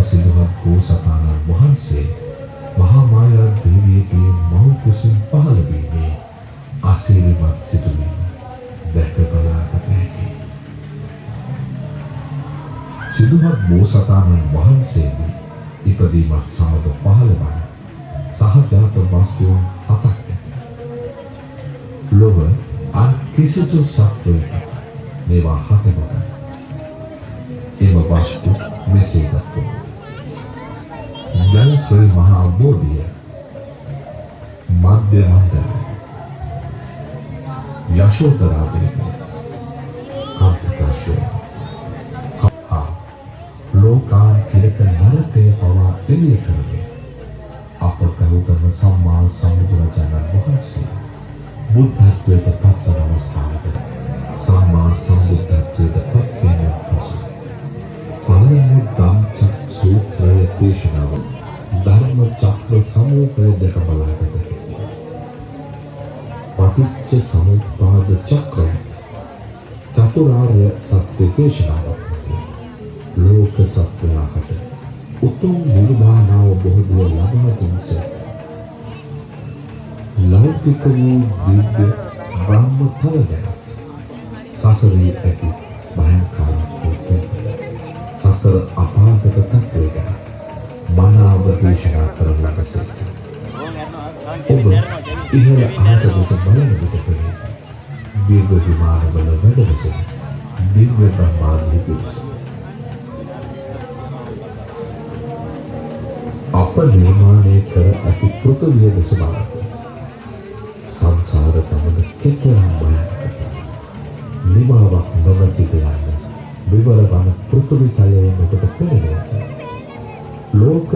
සිදුහත් වූ සතානන් වහන්සේ මහා මායා දේවියගේ මව් කුසින් පහළ වීමේ ආශිර්වාද සිදුවීම දැක බලාගත හැකියි. සිදුහත් බෝසතාණන් වහන්සේගේ ඉපදීමත් සමග පහළ වන සහජාත වස්තුන් 7ක් ඇත. ලොව අන් කිසිදු සත්වයකට මේවා හට නොගනී. එම වස්තු මෙසේ දක්වනවා. ජල ශ්‍රී මහා බෝධිය, මධ්‍ය මණ්ඩලය, යශෝධරා දේවිය, කාන්තිකාශ්‍රය, ලෝකාන් කෙරෙක නරකය පවා එළිය කරගෙන අප ගෞතම සම්මා සම්බුදුරජාණන් වහන්සේ බුද්ධත්වයට පත්වන අවස්ථාවක සම්මා සම්බුද්ධත්වයට පත්වීමෙන් පසු පළමු ධම්මචක්‍ර සූත්‍රය දේශනාව ධර්ම චක්‍ර සමූහය දැක බලාගත හැකියි. පටිච්ච සමුප්පාද චක්‍රය චතුරාර්ය සත්‍ය දේශනාවක් ලෝක සත්වයාට උතුම් නිර්වාණ අවබෝධය ලබා දුන්ස ලෞකික වූ දිව්‍ය බ්‍රහ්ම ඵල ගැන සසරේ ඇති භයංකර සතර අපාගත තත්ත්වය ගැන මනාව දේශනා කරන ලබසෙත්. ඔබ ඉහළ ආසනස බලන විට පෙනේ දිව්‍ය විමානවල වැඩවසන දිව්‍ය බ්‍රහ්මාණ්ඩ පිරිස. අප නිර්මාණය කර ඇති පෘථිවිය දෙස බලන්න. සංසාර ගමන කෙතරම් භයානකද. නිමාවක් නොමැති දෙයක් විවර වන පෘථිවි තලයේ ඔබට පෙනෙනවා. ලෝක